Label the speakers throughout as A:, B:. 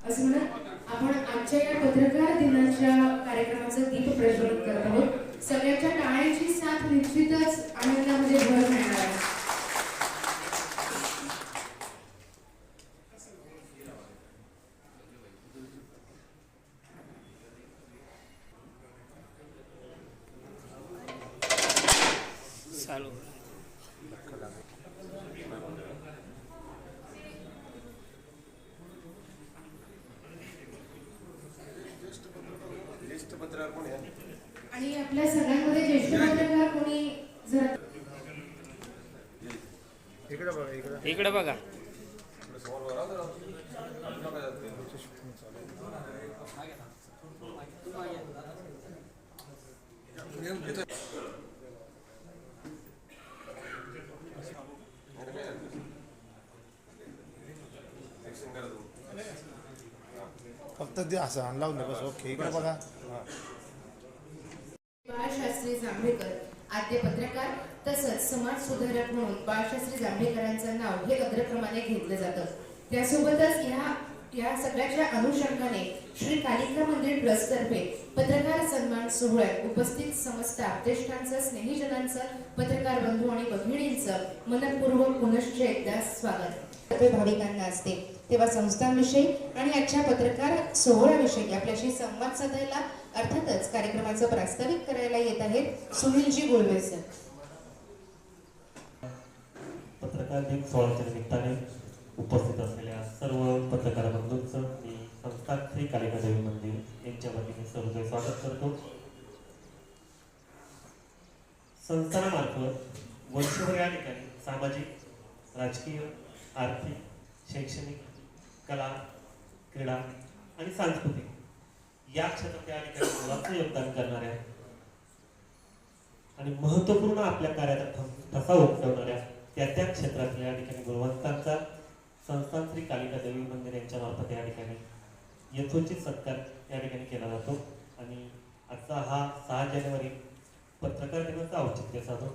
A: असं म्हणत आपण आजच्या या पत्रकार दिनाच्या कार्यक्रमाचं दीप प्रज्वलित करत आहोत। सगळ्यांच्या टाळ्यांची साथ निश्चितच आनंदामध्ये भर घालणार आहे।
B: चालू
A: आणि आपल्या सगळ्यांमध्ये ज्येष्ठ पत्रकार कोणी जरा
B: इकडे बघा।
C: फक्त ते असं लावून बस। ओके, इकडे बघा।
A: बाळशास्त्री जांभेकर आद्य पत्रकार तसंच समाज सुधारक म्हणून बाळशास्त्री जांभेकरांचं नाव हे अग्रक्रमाने घेतलं जातं। त्यासोबतच या सगळ्याच्या अनुषंगाने श्री कालिका मंदिर ट्रस्ट तर्फे पत्रकार सन्मान सोहळ्यात उपस्थित समस्त ज्येष्ठांचं, स्नेहीजनांचं, पत्रकार बंधू आणि भगिनींचं मनपूर्वक पुनश्च एकदा स्वागत भाविकांना असते। तेव्हा संस्थांविषयी आणि आजच्या पत्रकार सोहळ्याविषयी आपल्याशी संवाद साधायला अर्थातच कार्यक्रमाचं प्रास्ताविक करायला येत आहेत सुनीलजी गुळवे सर।
D: पत्रकार दिन सोहळ्याच्या निमित्ताने उपस्थित असलेल्या सर्व पत्रकार बंधूंचं मी संस्थान श्री कालिका देवी मंदिर यांच्या वतीने सर्वजण स्वागत करतो। संस्थानामार्फत वर्षभर या ठिकाणी सामाजिक, राजकीय, आर्थिक, शैक्षणिक, कला, क्रीडा आणि सांस्कृतिक या क्षेत्रात या ठिकाणी मोलाचं योगदान करणाऱ्या आणि महत्त्वपूर्ण आपल्या कार्याचा ठसा उमटवणाऱ्या त्या क्षेत्रातल्या या ठिकाणी गुणवंतांचा संस्थान श्री कालिका देवी मंदिर यांच्या मार्फत या ठिकाणी यथोचित सत्कार या ठिकाणी केला जातो। आणि आजचा हा 6 जानेवारी पत्रकार दिनाचा औचित्य साधून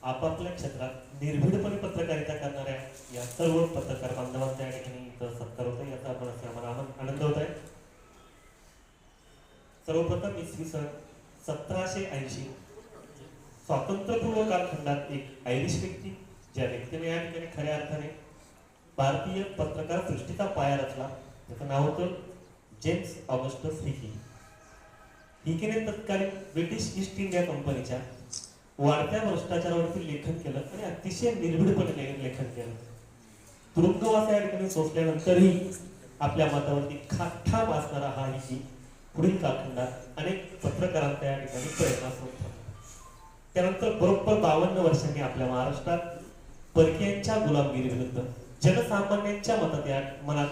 D: आपापल्या क्षेत्रात निर्भीडपणे पत्रकारिता करणाऱ्या या सर्व पत्रकार बांधवांचा या ठिकाणी सत्कार होतो, याचा आपण आम्हाला आनंद होत आहे। सर्वप्रथम इसवी सन 1780 स्वातंत्र्यपूर्व कालखंडात एक आयरिश व्यक्ती, ज्या व्यक्तीने या ठिकाणी खऱ्या अर्थाने भारतीय पत्रकार सृष्टीचा पाया रचला, त्याचं नाव होतं जेम्स ऑगस्टस हिकी। हिकीने तत्कालीन ब्रिटिश ईस्ट इंडिया कंपनीच्या वाढत्या भ्रष्टाचारावरती लेखन केलं आणि अतिशय निर्भीडपणे लेखन केलं। तुरुंगवास या ठिकाणी सोसल्यानंतरही आपल्या मतावरती ठाम असणारा हा हिकी पुढील कालखंडात अनेक पत्रकारांचा या ठिकाणी प्रयत्न होता। त्यानंतर बरोबर 52 वर्षांनी आपल्या महाराष्ट्रात परकीयांच्या गुलामगिरी विरुद्ध जनसामान्यांच्या मनात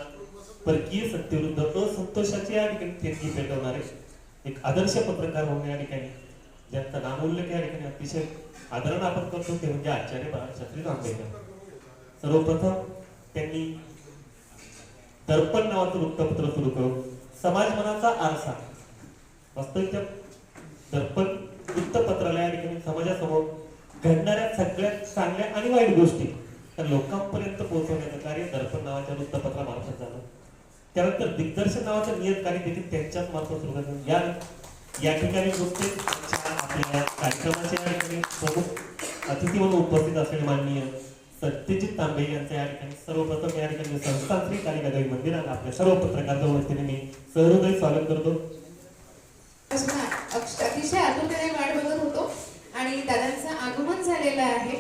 D: परकीय सत्तेविरुद्ध असंतोषाची या ठिकाणी ठेचणी पेटवणारे एक आदर्श पत्रकार म्हणून या ठिकाणी ज्यांचा नामोल्लेख या ठिकाणी अतिशय आदरण आपण करतो ते म्हणजे आचार्य बाळशास्त्री जांभेकर। सर्वप्रथम त्यांनी दर्पण नावाचं वृत्तपत्र सुरू करून समाज मनाचा आरसा, वास्तविक दर्पण वृत्तपत्राला या ठिकाणी समाजासमोर घडणाऱ्या सगळ्यात चांगल्या आणि वाईट गोष्टी तर लोकांपर्यंत पोहोचवण्याचं कार्य दर्पण नावाच्या वृत्तपत्रामार्फत झालं। त्यानंतर दिग्दर्शन नावाचं नियतकालिक देखील त्यांच्याच मार्फत सुरू झालं। या ठिकाणी आपल्या कार्यक्रमाचे या ठिकाणी प्रमुख अतिथी म्हणून उपस्थित असलेले माननीय सत्यजित तांबे यांचं या ठिकाणी सर्वप्रथम या ठिकाणी संस्थान श्री कालिका देवी मंदिरात आपल्या सर्व पत्रकारांच्या वतीने मी सहृदय स्वागत करतो।
A: अतिशय आतुरतेने वाट बघत होतो आणि दादांचं आगमन झालेलं आहे।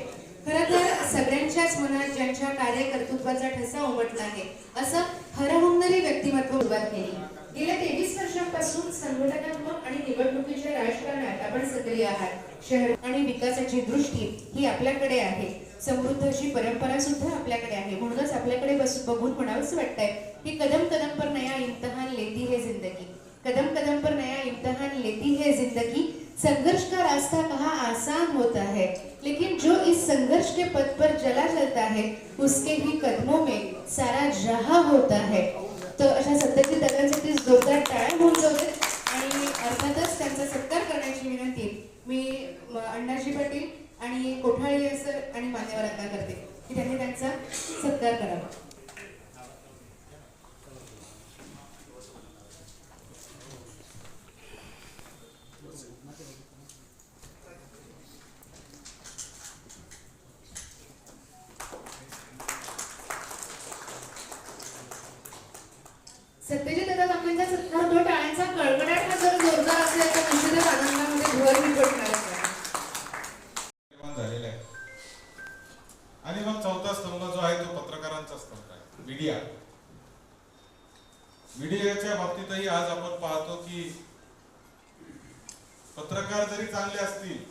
A: खरं तर सगळ्यांच्याच मनात ज्यांच्या कार्यकर्तृत्वाचा ठसा उमटला आहे असं हरहुन्नरी व्यक्तिमत्व उभा केली। गेल्या 23 वर्षांपासून संघटनात्मक आणि निवडणुकीच्या राजकारणात आपण सक्रिय आहात। शहर आणि विकासाची दृष्टी ही आपल्याकडे आहे, समृद्ध अशी परंपरा सुद्धा आपल्याकडे आहे। म्हणूनच आपल्याकडे बघून म्हणावंसं वाटतंय की कदम कदम पर नया इम्तिहान लेती है जिंदगी, कदम कदम पर नया इम्तिहान लेती है जिंदगी। संघर्ष का रास्ता कहाँ आसान होता है, लेकिन जो इस संघर्ष के पथ पर चला चलता है उसके ही कदमों में सारा जहां होता है। तो अशा सत्यजित दादांसाठी जोरदार टाळ्या होऊन जाऊ देत आणि अर्थातच त्यांचा सत्कार करण्याची विनंती मी अण्णाजी पाटील आणि कोठाळे सर आणि मान्यवरांना करते की त्यांनी त्यांचा सत्कार करावा। सत्यजित दादा तांबेंचा सत्कार टाळ्यांचा कडकडाट हा जर जोरदार असेल तर निश्चितच आनंदामध्ये भर विखुरणार आहे.
E: निर्माण झालेला आहे. आणि मग चौथा स्तंभ जो आहे तो पत्रकारांचा स्तंभ आहे, मीडिया. मीडियाच्या बाबतीतही आज आपण पाहतो की पत्रकार जरी चांगले असतील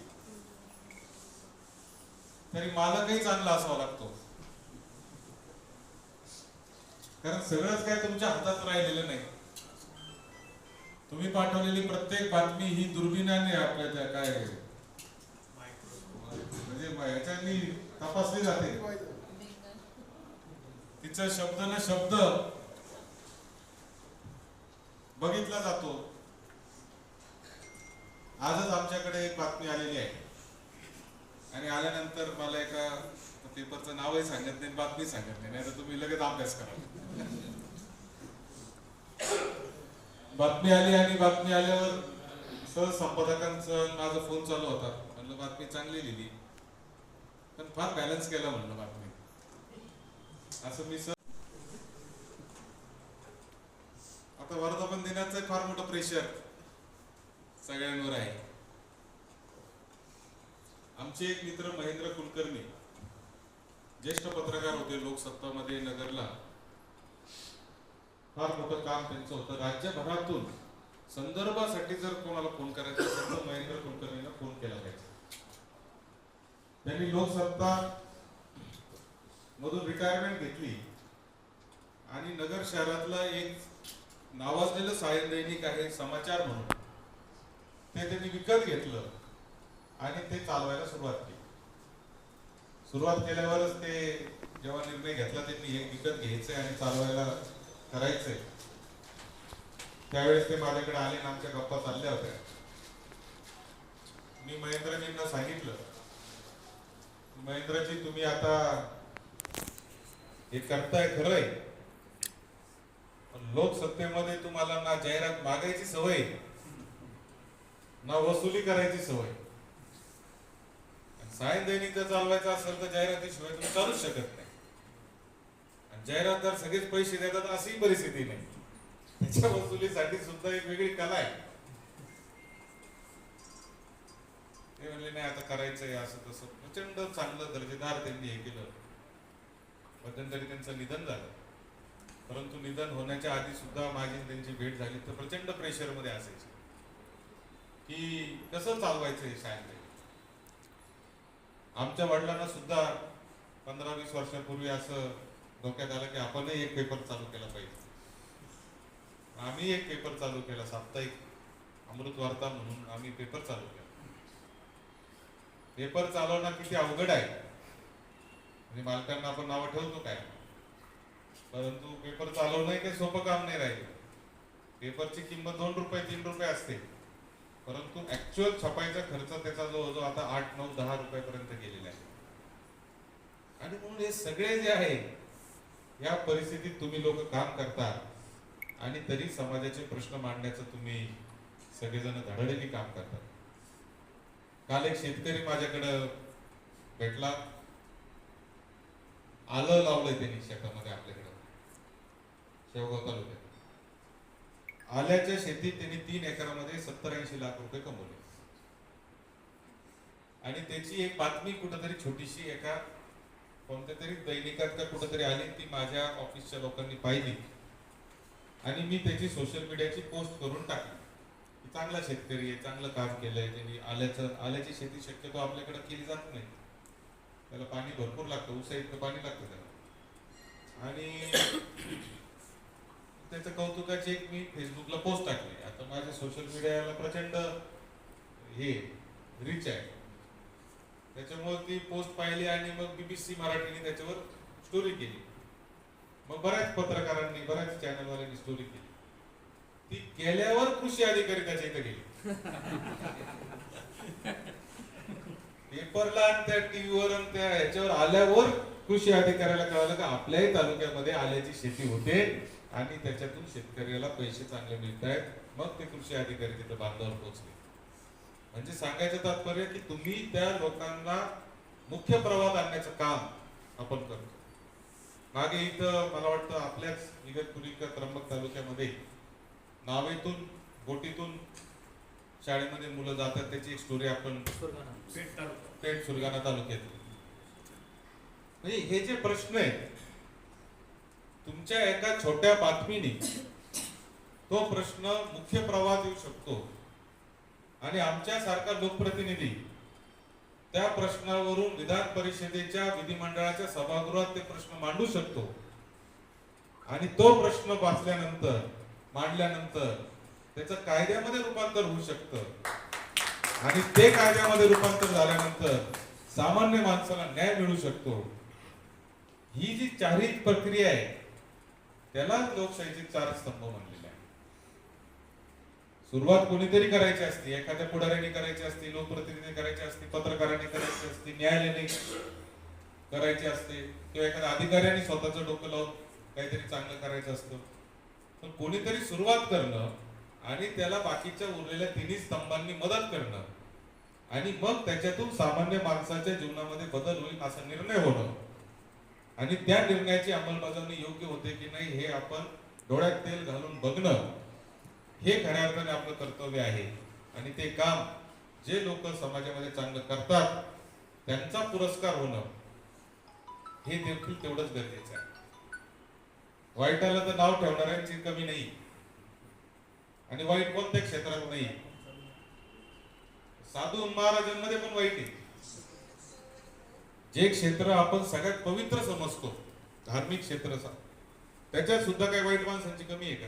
E: तरी मालकही चांगला असावा लागतो. कारण सगळंच काय तुमच्या हातात राहिलेलं नाही. तुम्ही पाठवलेली प्रत्येक बातमी ही दुर्बिणाने आपल्या त्या काय म्हणजे याच्यानी तपासली जाते. तिचं शब्द न शब्द बघितला जातो. आजच आमच्याकडे एक बातमी आलेली आहे आणि आल्यानंतर मला एका पेपरचं नावही सांगत नाही, बातमी सांगत नाही, तर तुम्ही लगेच अभ्यास करा. बातमी आली आणि बातमी आल्यावर सहज संपादकांचा माझा फोन चालू होता. म्हणलं बातमी चांगली लिहिली पण फार बॅलन्स केला म्हणलं बातमी. असं मी आता वर्धापन दिनाचं फार मोठं प्रेशर सगळ्यांवर आहे. आमचे एक मित्र महेंद्र कुलकर्णी ज्येष्ठ पत्रकार होते, लोकसत्तामध्ये नगरला फार मोठं काम त्यांचं होतं. राज्यभरातून संदर्भासाठी जर कोणाला फोन करायचा असेल तर महेंद्र कुलकर्णींना फोन केला पाहिजे. त्यांनी लोकसत्ता मधून रिटायरमेंट घेतली आणि नगर शहरातला एक नावाजलेलं सहाय्यक दैनिक आहे समाचार म्हणून, ते त्यांनी विकत घेतलं आणि ते चालवायला सुरुवात केली. सुरुवात केल्यावरच ते जेव्हा निर्णय घेतला त्यांनी हे विकत घ्यायचंय आणि चालवायला करायचंय, त्यावेळेस ते माझ्याकडे आले आणि आमच्या गप्पा चालल्या होत्या. मी महेंद्रजींना सांगितलं, महेंद्रजी तुम्ही आता हे करताय खरंय, पण लोकसत्तेमध्ये तुम्हाला ना जाहिरात मागायची सवय ना वसुली करायची सवय. सायन दैनिक जर चालवायचं असेल तर जाहिरातीशिवाय तुम्ही चालूच शकत नाही. आणि जाहिरातदार सगळेच पैसे देतात अशी परिस्थिती नाही. त्याच्या वसुलीसाठी सुद्धा एक वेगळी कला आहे. ते म्हणले नाही आता करायचंय असं तसं. प्रचंड चांगलं दर्जेदार त्यांनी हे केलं. मध्यंतरी त्यांचं निधन झालं, परंतु निधन होण्याच्या आधी सुद्धा माझी त्यांची भेट झाली तर प्रचंड प्रेशर मध्ये असायची की कसं चालवायचं हे सायन. आमच्या वडिलांना सुद्धा 15-20 वर्षापूर्वी असं डोक्यात आलं की आपणही एक पेपर चालू केला पाहिजे. आम्ही एक पेपर चालू केला, साप्ताहिक अमृत वार्ता म्हणून आम्ही पेपर चालू केला. पेपर चालवणं किती अवघड आहे म्हणजे मालकांना आपण नावं ठेवतो काय, परंतु पेपर चालवणं काही सोपं काम नाही राहिलं. पेपरची किंमत 2 रुपये 3 रुपये असते, परंतु ऍक्च्युअल छपाईचा खर्च त्याचा जवळजवळ आता 8, 9, 10 रुपयापर्यंत गेलेला आहे. आणि म्हणून हे सगळे जे आहे या परिस्थितीत तुम्ही लोक काम करता आणि तरी समाजाचे प्रश्न मांडण्याचं तुम्ही सगळेजण धडाडीने काम करतात. काल एक शेतकरी माझ्याकडे भेटला, आलं लावलंय त्यांनी शेतामध्ये आपल्याकडे शेवगाव तालुक्यात. आल्याच्या शेतीत त्यांनी 3 एकरामध्ये 70-80 लाख रुपये कमवले. आणि त्याची एक बातमी कुठेतरी छोटीशी एका कोणत्या तरी दैनिकात का कुठेतरी आली, ती माझ्या ऑफिसच्या लोकांनी पाहिली आणि मी त्याची सोशल मीडियाची पोस्ट करून टाकली. चांगला शेतकरी आहे, चांगलं काम केलंय त्यांनी. आल्याची शेती शक्यतो आपल्याकडे केली जात नाही, त्याला पाणी भरपूर लागतं, उसा इतकं पाणी लागतं त्याला. आणि त्याचं कौतुकाची एक मी फेसबुकला पोस्ट टाकली. आता माझ्या सोशल मीडियाला प्रचंड हे रीच आहे, त्याच्यामुळे ती पोस्ट पाहिली आणि मग BBC मराठीने त्याच्यावर स्टोरी केली. मग बऱ्याच पत्रकारांनी, बऱ्याच चॅनलवाल्यांनी स्टोरी केली. ती केल्यावर कृषी अधिकारी त्याच्या इथे गेले पेपरला आणि त्या टीव्हीवर आणि त्या ह्याच्यावर आल्यावर कृषी अधिकाऱ्याला कळालं की आपल्याही तालुक्यामध्ये आल्याची शेती होते आणि त्याच्यातून शेतकऱ्याला पैसे चांगले मिळत आहेत. मग ते कृषी अधिकारी तिथे बांधावर पोहोचले. म्हणजे सांगायचं तात्पर्य की तुम्ही त्या लोकांना मुख्य प्रवाहात आणण्याचं काम आपण करतो. मागे इथं मला वाटतं आपल्याच इगतपुरी का त्र्यंबक तालुक्यामध्ये नावेतून बोटीतून शाळेमध्ये मुलं जातात त्याची एक स्टोरी आपण पेठ सुरगाणा तालुक्यात. म्हणजे हे जे प्रश्न आहेत तुमच्या एका छोट्या बातमीने तो प्रश्न मुख्य प्रवाहात येऊ शकतो आणि आमच्या सारखा लोकप्रतिनिधी त्या प्रश्नावरून विधान परिषदेच्या विधिमंडळाच्या सभागृहात ते प्रश्न मांडू शकतो आणि तो प्रश्न वाचल्यानंतर मांडल्यानंतर त्याचं कायद्यामध्ये रूपांतर होऊ शकतं आणि ते कायद्यामध्ये रूपांतर झाल्यानंतर सामान्य माणसाला न्याय मिळू शकतो. ही जी चारित्र्य प्रक्रिया आहे त्याला लोकशाहीचे 4 स्तंभ म्हणलेले आहे. सुरुवात कोणीतरी करायची असते, एखाद्या पुढाऱ्याने करायची असते, लोकप्रतिनिधीने करायची असते, पत्रकारांनी करायची असते, न्यायालयाने करायची असते किंवा एखाद्या अधिकाऱ्याने स्वतःचं डोकं लावून काहीतरी चांगलं करायचं असतं. पण कोणीतरी सुरुवात करणं आणि त्याला बाकीच्या उरलेल्या 3 स्तंभांनी मदत करणं आणि मग त्याच्यातून सामान्य माणसाच्या जीवनामध्ये बदल होईल असा निर्णय होणं आणि त्या निर्णयाची अंमलबजावणी योग्य होते की नाही हे आपण डोळ्यात तेल घालून बघणं हे खऱ्या अर्थाने आपलं कर्तव्य आहे. आणि ते काम जे लोक समाजामध्ये चांगलं करतात त्यांचा पुरस्कार होणं हे देखील तेवढंच गरजेचं आहे. वाईटाला तर नाव ठेवणाऱ्यांची कमी नाही आणि वाईट कोणत्या क्षेत्रात नाही. साधू महाराजांमध्ये पण वाईट आहे. जे क्षेत्र आपण सगळ्यात पवित्र समजतो धार्मिक क्षेत्र त्याच्यात सुद्धा काही वाईट माणसांची कमी आहे का?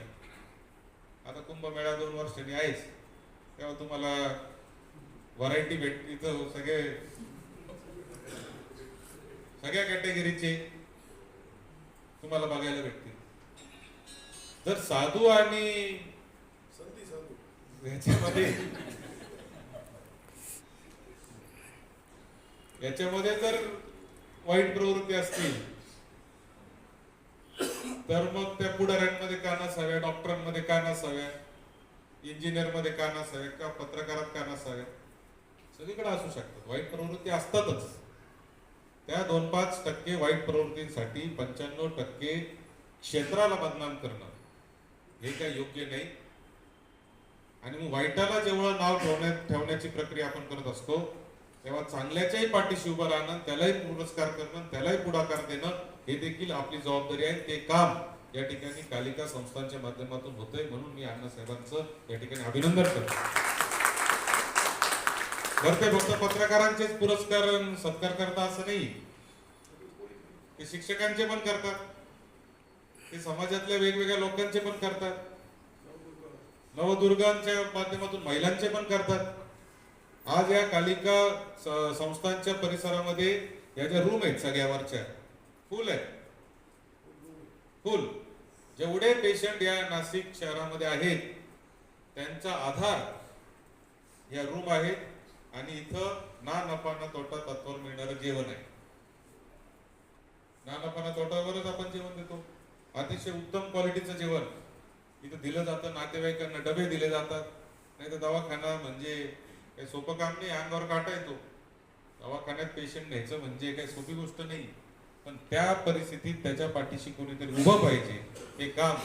E: आता कुंभमेळा 2 वर्षांनी आहेच तेव्हा तुम्हाला व्हरायटी भेटते तर सगळ्या कॅटेगरीचे तुम्हाला बघायला भेटतील. जर साधू आणि याच्यामध्ये जर वाईट प्रवृत्ती असतील तर मग त्या पुढाऱ्यांमध्ये का नसाव्या, डॉक्टरांमध्ये का नसाव्या, इंजिनियर मध्ये का नसाव्या, का पत्रकारात का नसाव्या, सगळीकडे असू शकतात. वाईट प्रवृत्ती असतातच. त्या 2-5% वाईट प्रवृत्तींसाठी 95% क्षेत्राला बदनाम करणं हे काही योग्य नाही. आणि मग वाईटाला जेव्हा नाव ठेवण्याची प्रक्रिया आपण करत असतो तेव्हा चांगल्याच्याही पाठीशी उभं राहणं, त्यालाही पुरस्कार करणं, त्यालाही पुढाकार देणं हे देखील आपली जबाबदारी आहे. ते काम या ठिकाणी कालिका संस्थांच्या माध्यमातून होतंय म्हणून मी अण्णासाहेबांचं या ठिकाणी अभिनंदन करतो. बरं ते फक्त पत्रकारांचेच पुरस्कार सत्कार करता असं नाही, ते शिक्षकांचे पण करतात, ते समाजातल्या वेगवेगळ्या लोकांचे पण करतात, नवदुर्गांच्या माध्यमातून महिलांचे पण करतात. आज या कालिका संस्थांच्या परिसरामध्ये या ज्या रूम आहेत सगळ्यावरच्या फुल आहेत, फुल. जेवढे पेशंट या नाशिक शहरामध्ये आहेत त्यांचा आधार या रूम आहेत आणि इथं ना नफा ना तोटा तत्वावर मिळणारं जेवण आहे. ना नफा ना तोटावरच आपण जेवण देतो. अतिशय उत्तम क्वालिटीचं जेवण इथं दिलं जातं. नातेवाईकांना डबे दिले जातात. नाही तर दवाखाना म्हणजे काही सोपं काम नाही, अंगावर काटा येतो. दवाखान्यात पेशंट न्यायचं म्हणजे काही सोपी गोष्ट नाही. पण त्या परिस्थितीत त्याच्या पाठीशी कोणीतरी उभं पाहिजे, हे काम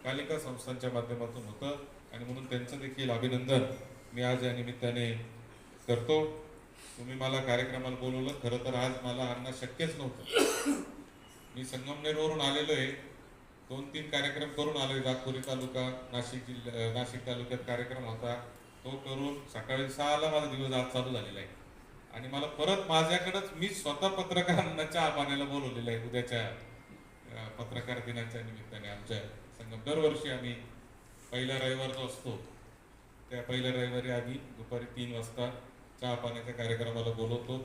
E: कालिका संस्थांच्या माध्यमातून होतं आणि म्हणून त्यांचं देखील अभिनंदन मी आज या निमित्ताने करतो. तुम्ही मला कार्यक्रमाला बोलवलं. खरं तर आज मला आणणं शक्यच नव्हतं. मी संगमनेरवरून आलेलो आहे. 2-3 कार्यक्रम करून आलोय. नागपुरी तालुका, नाशिक तालुक्यात कार्यक्रम होता, तो करून सकाळी 6ला माझा दिवस आज चालू झालेला आहे आणि मला परत माझ्याकडेच मी स्वतः पत्रकारांना चहा पाण्याला बोलवलेलं आहे उद्याच्या पत्रकार दिनाच्या निमित्ताने. आमच्या संगम दरवर्षी आम्ही पहिला रविवार जो असतो त्या पहिल्या रविवारी आम्ही दुपारी 3 वाजता चहा पाण्याच्या कार्यक्रमाला बोलवतो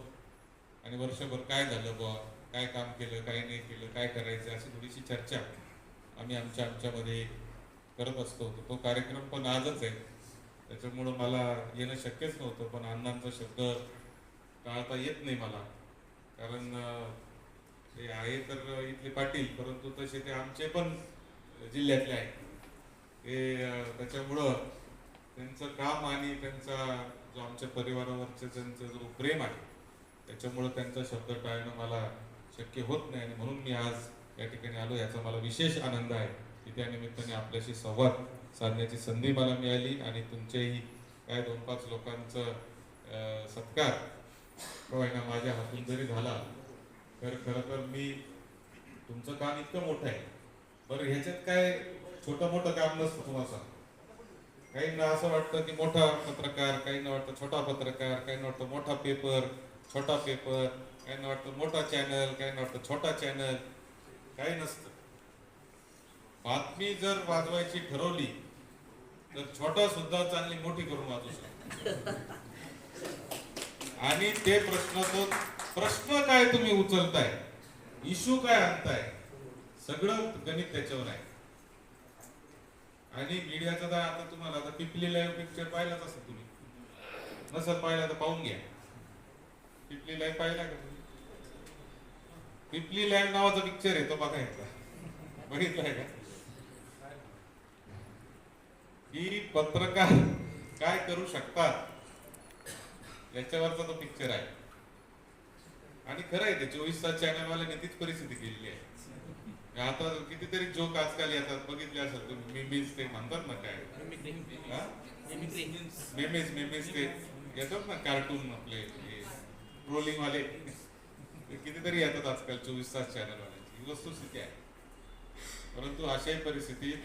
E: आणि वर्षभर काय झालं बुवा, काय काम केलं, काय नाही केलं, काय करायचं, अशी थोडीशी चर्चा आम्ही आमच्यामध्ये करत असतो. तो कार्यक्रम पण आजच आहे, त्याच्यामुळं मला येणं शक्यच नव्हतं. पण अण्णांचा शब्द टाळता येत नाही मला, कारण ते आहे तर इथले पाटील, परंतु तसे ते आमचे पण जिल्ह्यातले आहेत. ते त्याच्यामुळं त्यांचं काम आणि त्यांचा जो आमच्या परिवारावरचं त्यांचं जो प्रेम आहे त्याच्यामुळं त्यांचा शब्द टाळणं मला शक्य होत नाही आणि म्हणून मी आज या ठिकाणी आलो याचा मला विशेष आनंद आहे की त्या निमित्ताने आपल्याशी संवाद साधण्याची संधी मला मिळाली आणि तुमचेही काय 2-5 लोकांचं सत्कार होईना माझ्या हातून जरी झाला तर खरं तर मी तुमचं काम इतकं मोठं आहे. बरं ह्याच्यात काय छोटं मोठं काम नसतं तुम्हाला सांग. काहींना असं वाटतं की मोठा पत्रकार, काहींना वाटतं छोटा पत्रकार, काहींना वाटतं मोठा पेपर, छोटा पेपर, काहींना वाटतं मोठा चॅनल, काहींना वाटतं छोटा चॅनल. काही नसतं. बातमी जर वाजवायची ठरवली तर छोटा सुद्धा चांगली मोठी करून वाजवू शकतो. आणि ते प्रश्न काय तुम्ही उचलताय, इश्यू काय आणताय, सगळं गणित त्याच्यावर आहे. आणि मीडियाचा तर आता तुम्हाला आता पिपली लाईव्ह पिक्चर पाहिलाच असेल तुम्ही. नसेल पाहिला तर पाहून घ्या. पिपली लाईव्ह पाहिला का तुम्ही? पिपली लाईव्ह नावाचा पिक्चर आहे तो बघायचा. बघितलाय का? की पत्रकार काय करू शकतात याच्यावरचा तो पिक्चर आहे. आणि खरं आहे ते 24 तास चॅनल वाल्याने तीच परिस्थिती केलेली आहे. आता कितीतरी जोक आजकाल येतात, बघितले असेल तुम्ही. मेमीज ते म्हणतात ना काय, मेमीज ते येतात ना कार्टून आपले ट्रोलिंग वाले कितीतरी येतात आजकाल 24 तास चॅनल वाल्यांची. ही वस्तुस्थिती आहे. परंतु अशाही परिस्थितीत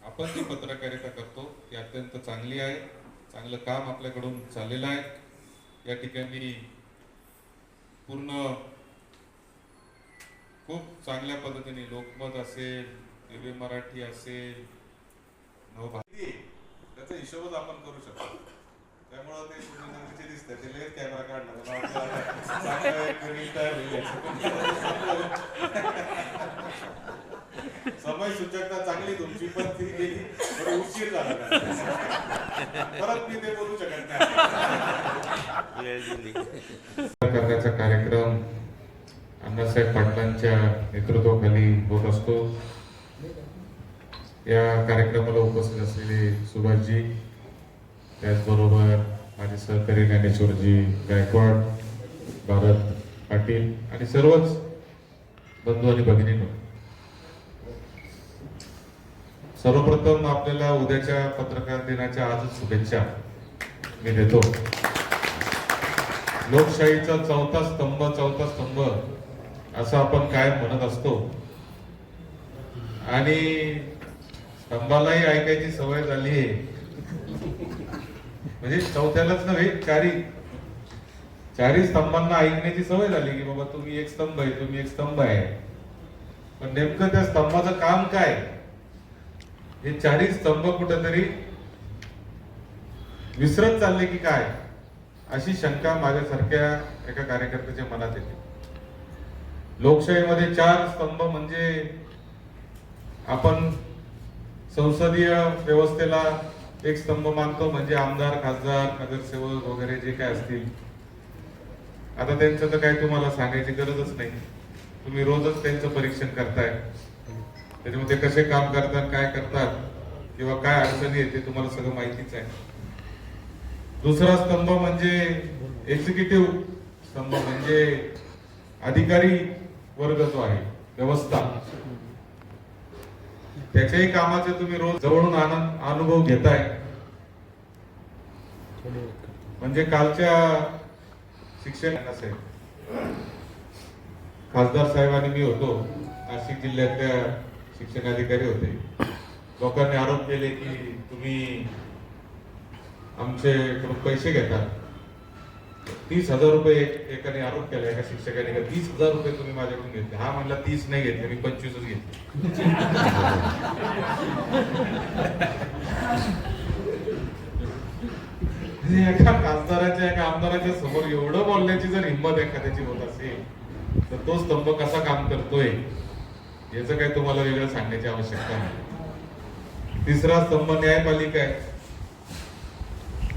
E: आपण जी पत्रकारिता करतो ती अत्यंत चांगली आहे. चांगलं काम आपल्याकडून चाललेलं आहे. या ठिकाणी पूर्ण खूप चांगल्या पद्धतीने लोकमत असेल, दिव्य मराठी असेल, नवभारती, त्याचा हिशोबच आपण करू शकतो. त्यामुळं ते सुनील दिसतंय ते लगेच कॅमेरा काढला. समय सूचकता चांगली तुमची, पण ती गेली थोडी उशीर झाला. परत मी ते बोलू शकत नाही. करण्याचा कार्यक्रम अण्णासाहेब पाटलांच्या नेतृत्वाखाली होत असतो. या कार्यक्रमाला उपस्थित असलेले सुभाषजी, त्याचबरोबर माझे सहकारी ज्ञानेश्वरजी गायकवाड, भारत पाटील आणि सर्वच बंधू आणि भगिनींनो, सर्वप्रथम आपल्याला उद्याच्या पत्रकार दिनाच्या आजच शुभेच्छा मी देतो. लोकशाहीचा चौथा स्तंभ असं आपण काय म्हणत असतो. आणि स्तंभालाही ऐकायची सवय झाली आहे. म्हणजे चौथ्यालाच नव्हे, चारी स्तंभांना ऐकण्याची सवय झाली की बाबा तुम्ही एक स्तंभ आहे, तुम्ही एक स्तंभ आहे. पण नेमकं त्या स्तंभाचं काम काय, हे चारी स्तंभ कुठेतरी विसरत चालले की काय, अशी शंका माझ्यासारख्या एका कार्यकर्त्याच्या मनात येते. लोकशाहीमध्ये 4 स्तंभ म्हणजे आपण संसदीय व्यवस्थेला एक स्तंभ मानतो, म्हणजे आमदार, खासदार, नगरसेवक वगैरे जे काय असतील. आता त्यांचं तर काही तुम्हाला सांगायची गरजच नाही. तुम्ही रोजच त्यांचं परीक्षण करताय. त्याच्यामध्ये कसे काम करतात, काय करतात किंवा काय अडचणी येते तुम्हाला सगळं माहितीच आहे. दुसरा स्तंभ म्हणजे एक्झिक्युटिव्ह स्तंभ, म्हणजे अधिकारी वर्ग जो आहे, व्यवस्था. त्याच्याही कामाचे तुम्ही रोज जवळून अनुभव घेताय. म्हणजे कालच्या शिक्षण असेल, खासदार साहेब आणि मी होतो, नाशिक जिल्ह्यातल्या शिक्षण अधिकारी होते. लोकांनी आरोप केले की तुम्ही आमच्याकडून पैसे घेतात. 30,000 रुपये एकाने आरोप केला, एका शिक्षकाने का 30,000 रुपये तुम्ही माझ्याकडून घेतले. हा म्हणला 30 नाही घेतले, मी 25च घेतले. एका खासदाराच्या, एका आमदाराच्या समोर एवढं बोलण्याची जर हिंमत एखाद्याची होत असेल तर तो स्तंभ कसा काम करतोय याचं काही तुम्हाला वेगळं सांगण्याची आवश्यकता नाही. तिसरा स्तंभ न्यायपालिका आहे.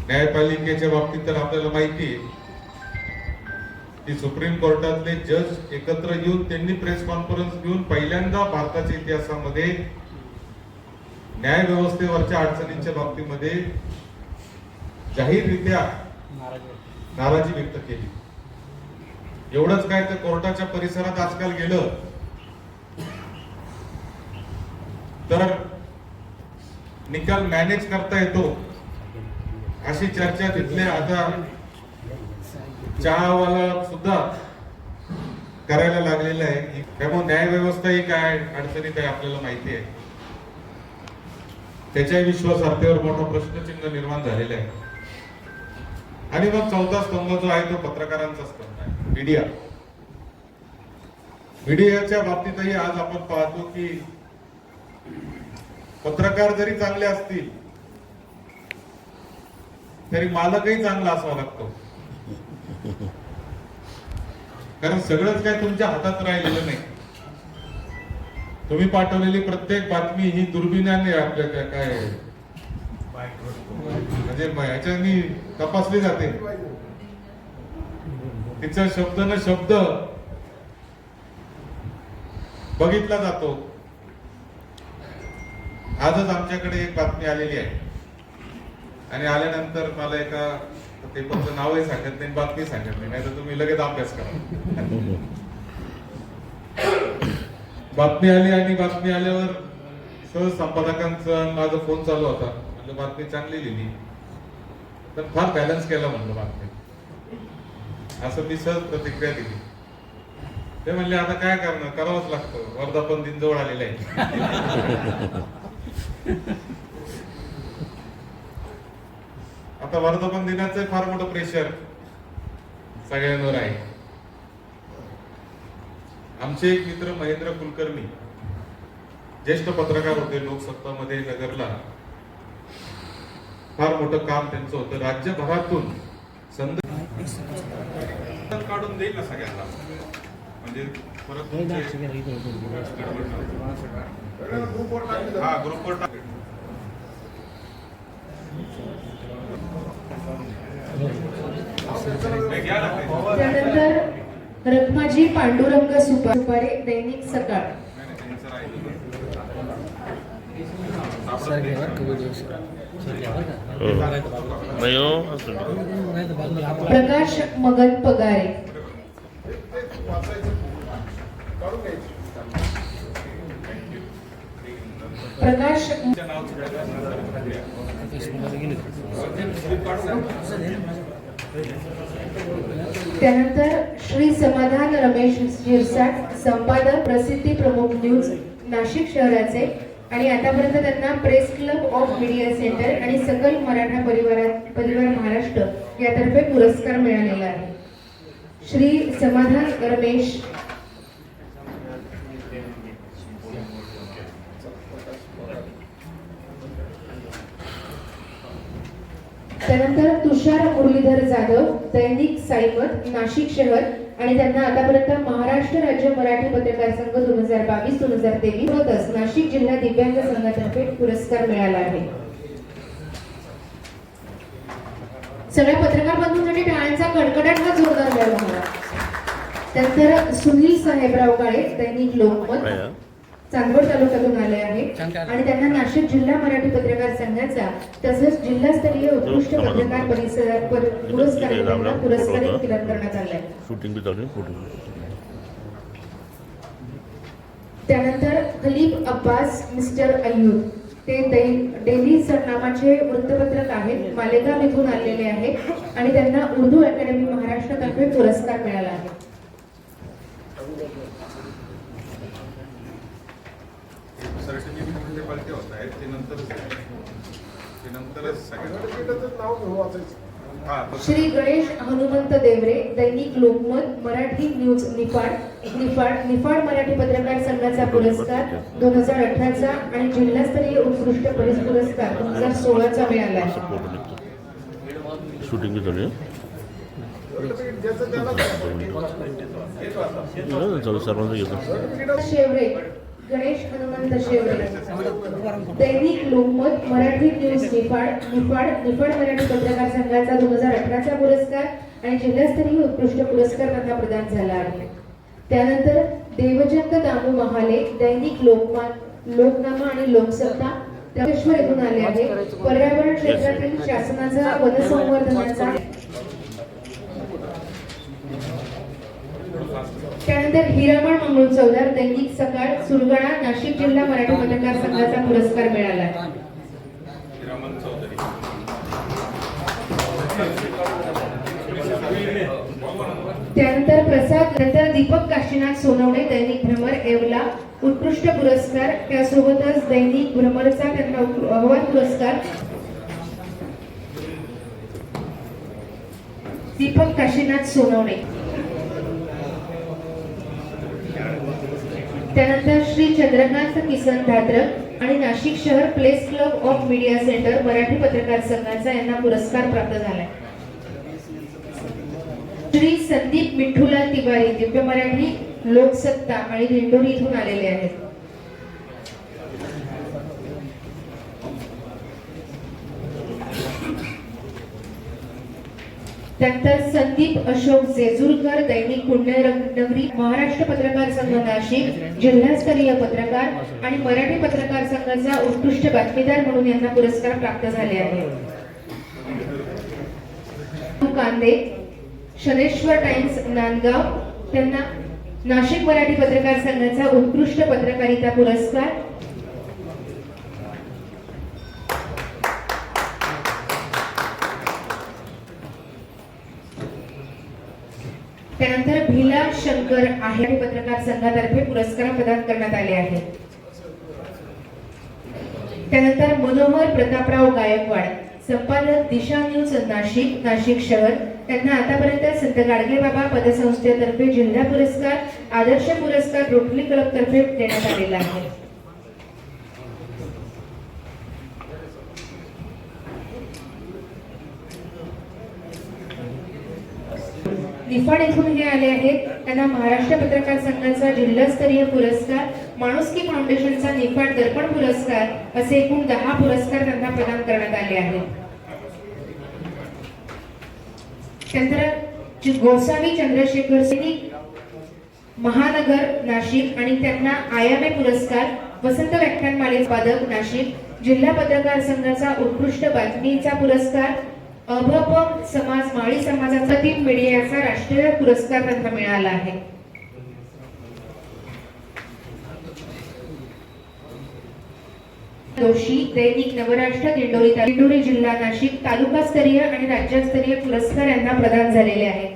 E: न्यायपालिकेच्या बाबतीत तर आपल्याला माहिती आहे की सुप्रीम कोर्टातले जज एकत्र येऊन त्यांनी प्रेस कॉन्फरन्स घेऊन पहिल्यांदा भारताच्या इतिहासामध्ये न्याय व्यवस्थेवरच्या अडचणींच्या बाबतीमध्ये जाहीररित्या नाराजी व्यक्त केली. एवढंच काय तर कोर्टाच्या परिसरात आजकाल गेलं तर निकाल मॅनेज करता येतो अशी चर्चा तिथले आता चहावाला सुद्धा करायला लागलेलं आहे. त्यामुळे न्याय व्यवस्था ही काय अडचणीत आहे आपल्याला माहिती आहे. त्याच्या विश्वासार्हतेवर मोठा प्रश्नचिन्ह निर्माण झालेला आहे. आणि मग चौथा स्तंभ जो आहे तो पत्रकारांचा स्तंभ आहे, मीडिया. मीडियाच्या बाबतीतही आज आपण पाहतो की पत्रकार जरी चांगले असतील तरी मालकही चांगला असावा लागतो. कारण सगळंच काय तुमच्या हातात राहिलेलं नाही. तुम्ही पाठवलेली प्रत्येक बातमी ही दुर्बिणाने आपल्या काय म्हणजे ह्याच्यानी तपासली जाते. तिचा शब्द न शब्द बघितला जातो. आजच आमच्याकडे एक बातमी आलेली आहे आणि आल्यानंतर मला एका पेपरचं नावही सांगत नाही, बातमी सांगत नाही तर तुम्ही लगेच अभ्यास करा. बातमी आली आणि बातमी आल्यावर सहज संपादकांचा माझा फोन चालू होता. म्हणजे बातमी चांगली लिहिली तर फार बॅलन्स केला म्हणलं बातमी, असं मी सहज प्रतिक्रिया दिली. ते म्हणले आता काय करणार, करावंच लागतं, वर्धापन दिन जवळ आलेलं आहे. आता वर्धापन दिनाचं फार मोठं प्रेशर सगळ्यांवर आहे. आमचे एक मित्र महेंद्र कुलकर्णी ज्येष्ठ पत्रकार होते, लोकसत्तामध्ये नगरला फार मोठं काम त्यांचं होतं. राज्यभरातून संदर्भ काढून देईल ना सगळ्यांना, म्हणजे परत ग्रुपवर टाक.
A: त्यानंतर रखमाजी पांडुरंग सुपारे, दैनिक सकाळ. प्रकाश मगन पगारे. प्रकाश त्यानंतर श्री समाधान रमेश शिरसाट, संपादक प्रसिद्धी प्रमुख न्यूज नाशिक शहराचे आणि आतापर्यंत त्यांना press club of media centre आणि सकल मराठा परिवार महाराष्ट्र यातर्फे पुरस्कार मिळालेला आहे. श्री समाधान रमेश त्यानंतर तुषार मुरलीधर जाधव, दैनिक साईमत नाशिक शहर आणि त्यांना आतापर्यंत महाराष्ट्र राज्य मराठी पत्रकार संघ 2022-2023 नाशिक जिल्हा दिव्यांग संघातर्फे पुरस्कार मिळाला आहे. सगळ्या पत्रकार बंधूंसाठी टाळ्यांचा कडकडाट हा जोरदार द्यावा हवा. त्यानंतर सुनील साहेबराव काळे, दैनिक लोकमत चांदवड तालुक्यातून आले आहे आणि त्यांना नाशिक जिल्हा मराठी पत्रकार संघाचा तसंच जिल्हास्तरीय उत्कृष्ट पत्रकार पुरस्कार पुरस्कारित करण्यात आलाय. त्यानंतर खलीफ अब्बास मिस्टर अय्यूब, ते डेली सरनामाचे वृत्तपत्रक आहेत, मालेगाव इथून आलेले आहेत आणि त्यांना उर्दू अकॅडमी महाराष्ट्रातर्फे पुरस्कार मिळाला आहे. श्री गणेश हनुमंत देवरे, दैनिक लोकमत मराठी न्यूज निफाड मराठी पत्रकार संघाचा पुरस्कार 2018चा आणि जिल्हास्तरीय उत्कृष्ट पुरस्कार 2016चा मिळाला आहे. शेवरे गणेश हनुमंत शेवरे, दैनिक लोकमत मराठी न्यूज निफाड मराठी पत्रकार संघाचा 2018चा पुरस्कार आणि जिल्हास्तरीय उत्कृष्ट पुरस्कार त्यांना प्रदान झाला आहे. त्यानंतर देवचंद दामू महाले, दैनिक लोकनामा आणि लोकसत्ता त्र्यंबकेश्वर येथून आले आहे. पर्यावरण क्षेत्रातील शासनाचा वनसंवर्धनाचा त्यानंतर हिरामण मंगळू चौदार दैनिक सकाळ सुरगाणा नाशिक जिल्हा मराठी पत्रकार संघाचा पुरस्कार मिळाला आहे.
E: हिरामन चौधरी.
A: त्यानंतर नंतर दीपक काशीनाथ सोनवणे दैनिक भ्रमर येवला उत्कृष्ट पुरस्कार. त्यासोबतच दैनिक भ्रमरचा त्यांना अहवाल पुरस्कार दीपक काशीनाथ सोनवणे. त्यानंतर श्री चंद्रकांत किसन धात्रक आणि नाशिक शहर place club of media centre Marathi पत्रकार संघाचा यांना पुरस्कार प्राप्त झालाय. श्री संदीप मिठ्ठूलाल तिवारी दिव्य मराठी लोकसत्ता आणि दिंडोरी इथून आलेले आहेत. त्यानंतर संदीप अशोक जेजुरकर दैनिक पुण्यनगरी महाराष्ट्र पत्रकार संघ नाशिक जिल्हास्तरीय पत्रकार आणि मराठी पत्रकार संघाचा उत्कृष्ट बातमीदार म्हणून यांना पुरस्कार प्राप्त झाले आहे. कांदे शनेश्वर टाइम्स नांदगाव त्यांना नाशिक मराठी पत्रकार संघाचा उत्कृष्ट पत्रकारिता पुरस्कार. त्यानंतर भिला शंकर आहे पत्रकार संघातर्फे पुरस्कार प्रदान करण्यात आले आहेत. त्यानंतर मनोहर प्रतापराव गायकवाड संपादक दिशा न्यूज नाशिक नाशिक शहर त्यांना आतापर्यंत संत गाडगेबाबा पतसंस्थेतर्फे जिल्हा पुरस्कार आदर्श पुरस्कार रोटरी क्लब तर्फे देण्यात आलेला आहे. निफाड येथून हे आले आहेत. त्यांना महाराष्ट्र पत्रकार संघाचा जिल्हास्तरीय पुरस्कार माणुसकी फाउंडेशनचा निफाड दर्पण पुरस्कार असे एकूण 10 पुरस्कार त्यांना प्रदान करण्यात आले आहेत. त्यानंतर गोसावी चंद्रशेखर सिंह महानगर नाशिक आणि त्यांना आयामे पुरस्कार वसंत व्याख्यानमाले पादक नाशिक जिल्हा पत्रकार संघाचा उत्कृष्ट बातमीचा पुरस्कार अभपम समाज माळी समाजाचा टीम मीडियाचा राष्ट्रीय पुरस्कार त्यांना मिळाला आहे. दोषी दैनिक नवराष्ट्र दिंडोरी जिल्हा नाशिक तालुकास्तरीय आणि राज्यस्तरीय पुरस्कार यांना प्रदान झालेले आहेत.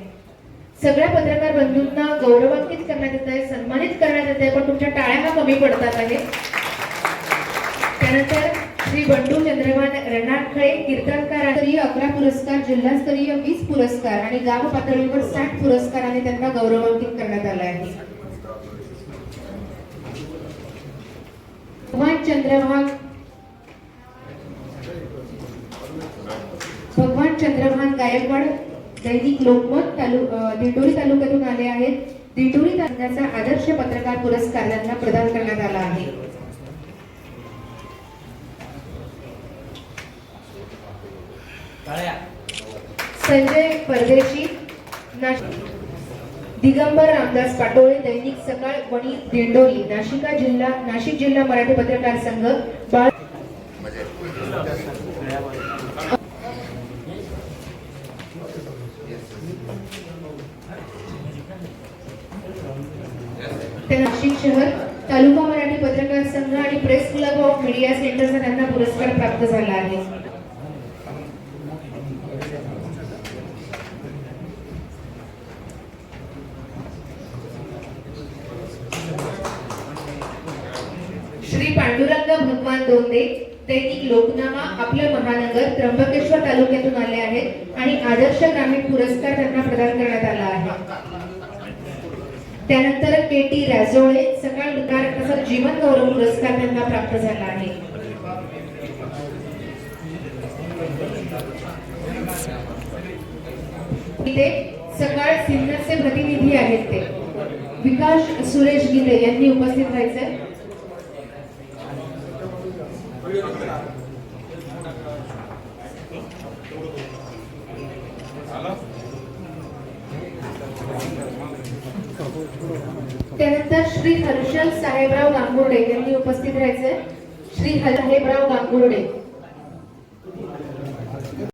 A: सगळ्या पत्रकार बंधूंना गौरवान्वित करण्यात येत आहे, सन्मानित करण्यात येत आहे, पण तुमच्या टाळ्या कमी पडतात आहे. त्यानंतर श्री बंडू चंद्रभान रणाखळे कीर्तनकार 11 पुरस्कार जिल्हास्तरीय 20 पुरस्कार आणि गाव पातळीवर 60 पुरस्काराने त्यांना गौरवान्वित करण्यात आला आहे. भगवान चंद्रभान गायकवाड दैनिक लोकमत दिंडोरी तालुक्यातून आले आहेत. दिंडोरी तालुक्याचा आदर्श पत्रकार पुरस्कार त्यांना प्रदान करण्यात आला आहे. संजय परदेशी दिगंबर रामदास पाटोळे दैनिक सकाळ वणी दिंडोरी नाशिक जिल्हा मराठी पत्रकार संघ नाशिक शहर तालुका मराठी पत्रकार संघ आणि प्रेस क्लब ऑफ मीडिया सेंटरचा त्यांना पुरस्कार प्राप्त झाला आहे. श्री पांडुरंग भगवान दोंदे दैनिक लोकनामा आपलं महानगर त्र्यंबकेश्वर तालुक्यातून आले आहेत आणि आदर्श ग्रामीण पुरस्कार त्यांना प्रदान करण्यात आला आहे. त्यानंतर केटी राजोळे सकाळ तसंच जीवन गौरव पुरस्कार त्यांना प्राप्त झाला आहे. इथे सकाळ सिन्नरचे प्रतिनिधी आहेत ते विकास सुरेश गिले यांनी उपस्थित राहायचंय. त्यानंतर श्री हर्षल साहेबराव गांगुर्डे यांनी उपस्थित राहायचंय. श्री साहेबराव गांगुर्डे